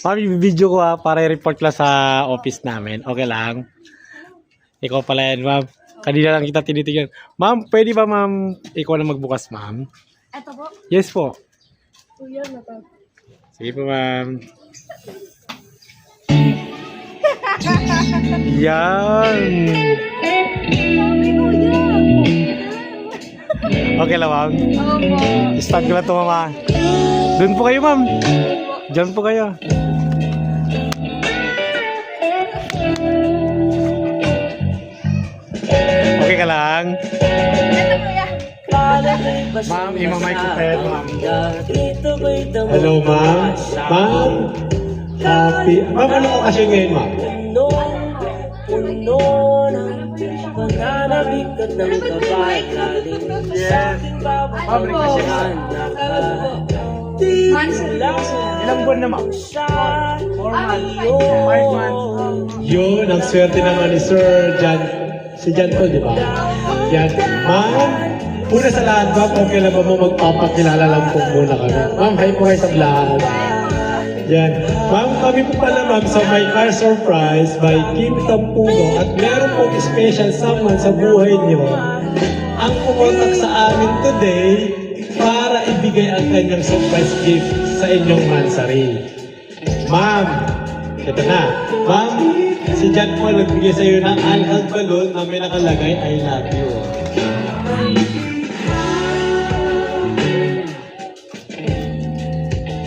Ma'am, i-video ko para i-report lang sa office namin. Okay lang? Ikaw pala yan, ma'am. Kanina lang kita tinitingnan. Ma'am, pwede ba ma'am, ikaw na magbukas, ma'am? Ito po. Yes po. Kuya na to. Sige po, ma'am. Yan. Sabi kuya. Okay lang, ma'am. Opo. Start ko lang ito, mama. Doon po kayo, ma'am. Diyan po kayo. Okay ka lang? Ito kuya. Ma'am, imamay ko kayo, ma'am. Hello, ma'am. Ma'am, happy. Ma'am, ano okasyon ngayon, ma'am? Pananabikat ng kabay galing sa aking Ano po? Ilang buwan na, ma'am? 5 months. Yun, ang swerte naman ni Sir Jan. Si Jan po, di ba? Yan. Ma'am, una sa lahat, ma'am, okay lang ba mo magpapakilala lang po muna kami? Ma'am, hi po kayo sa vlog. Yan. Ma'am, kami po pala, ma'am, sa My Car Surprise by Kim Tampuno at meron pong special someone sa buhay niyo ang pumuntak sa amin today para ibigay ang kanyang surprise gift sa inyong mansari. Ma'am, ito na. Ma'am, si Jan po nagbigay sa iyo ng alcohol balloon na may nakalagay, I love you.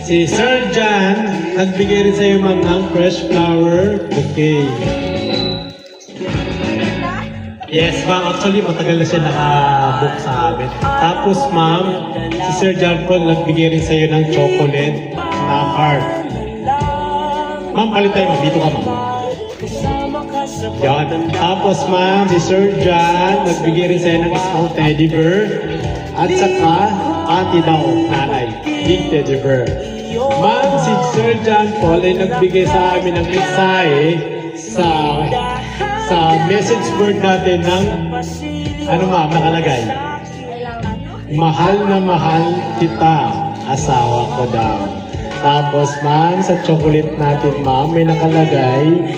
Si Sir Jan, nagbigay rin sa iyo, ma'am, ng fresh flower bouquet. Yes, ma'am. Actually, matagal na siya naka-book sa amin. Tapos, ma'am, si Sir Jan po nagbigay rin sa iyo ng chocolate na heart. Ma'am, palit tayo, ma'am. Dito ka, ma'am. Yan. Tapos, ma'am, si Sir Jan nagbigay rin sa iyo ng small teddy bear. At saka, ate daw, nanay. Big teddy bear. Ma'am, si Sir Jan Paul ay nagbigay sa amin ng mensahe sa message board natin ng ano, ma'am, nakalagay. Mahal na mahal kita, asawa ko daw. Tapos, ma'am, sa chocolate natin, ma'am, may nakalagay.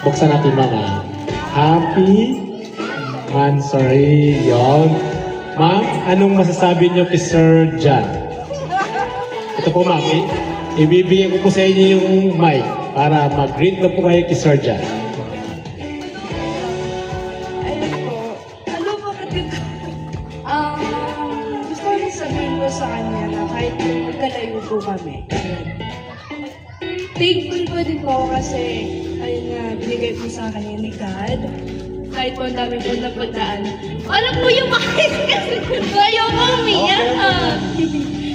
Buksan natin, ma'am. Happy Mansari. Yon. Ma'am, anong masasabi niyo kay Sir Jan? Ito po, ma'am. Ibibigay ko po sa inyo yung mic para mag-greet na po kayo kay Sir Jan. Ayun po. Ano po kasi gusto ko rin sabihin ko sa kanya na kahit magkalayo po kami. Thankful po din po ako kasi ayun nga, binigay po sa akin ni God. Kahit po ang dami po napuntaan. Alam po yung makit kasi ayaw ko umiyak.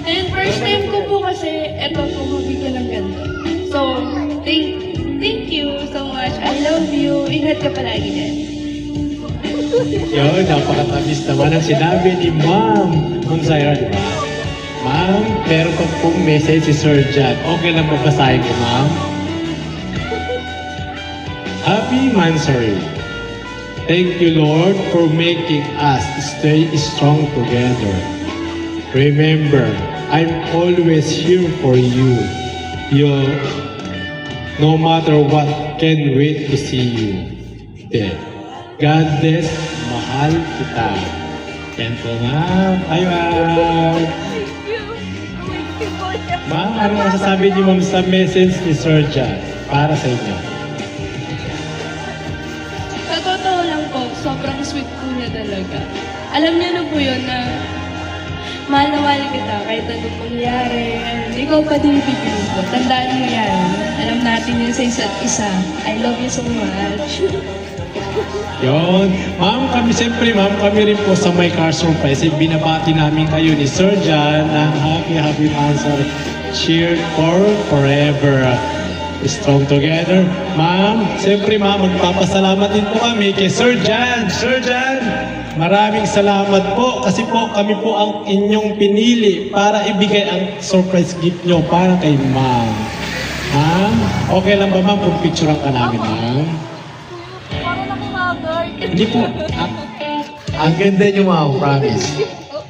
And first time ko po kasi eto po mabigyan ng ganito. So, thank you so much. I love you. Ingat ka palagi din. Yun, napakatamis naman ang sinabi ni Ma'am Zaira, di ba? Ma'am, meron pa pong message si Sir Jan. Okay lang po basahin ko, ma'am. Happy Mansari. Thank you, Lord, for making us stay strong together. Remember, I'm always here for you. No matter what, can't wait to see you. Then, God bless, mahal kita. Yan po, ma'am. Hi, ma'am. Ma'am, ano masasabi niyo, ma'am, sa message ni Sir Jan para sa inyo? Sa totoo lang po, sobrang sweet po niya talaga. Alam niya na po yun na mahal na mahal kita kahit anong mangyari. And ikaw pa din pipilin ko. Tandaan mo yan. Alam natin yun sa isa't isa. I love you so much. Yun. Ma'am, siyempre, ma'am, kami rin po sa My Car Surprise. Binabati namin kayo ni Sir Jan ng happy Mansari. Cheer for forever. Strong together. Ma'am, siyempre, ma'am, magpapasalamat din po kami kay Sir Jan. Sir Jan, maraming salamat po kasi po kami po ang inyong pinili para ibigay ang surprise gift nyo para kay ma'am. Ma'am, okay lang ba, ma'am, kung picturean ka namin, ma'am? Parang ako Hindi po. Ang ganda nyo, ma'am, promise.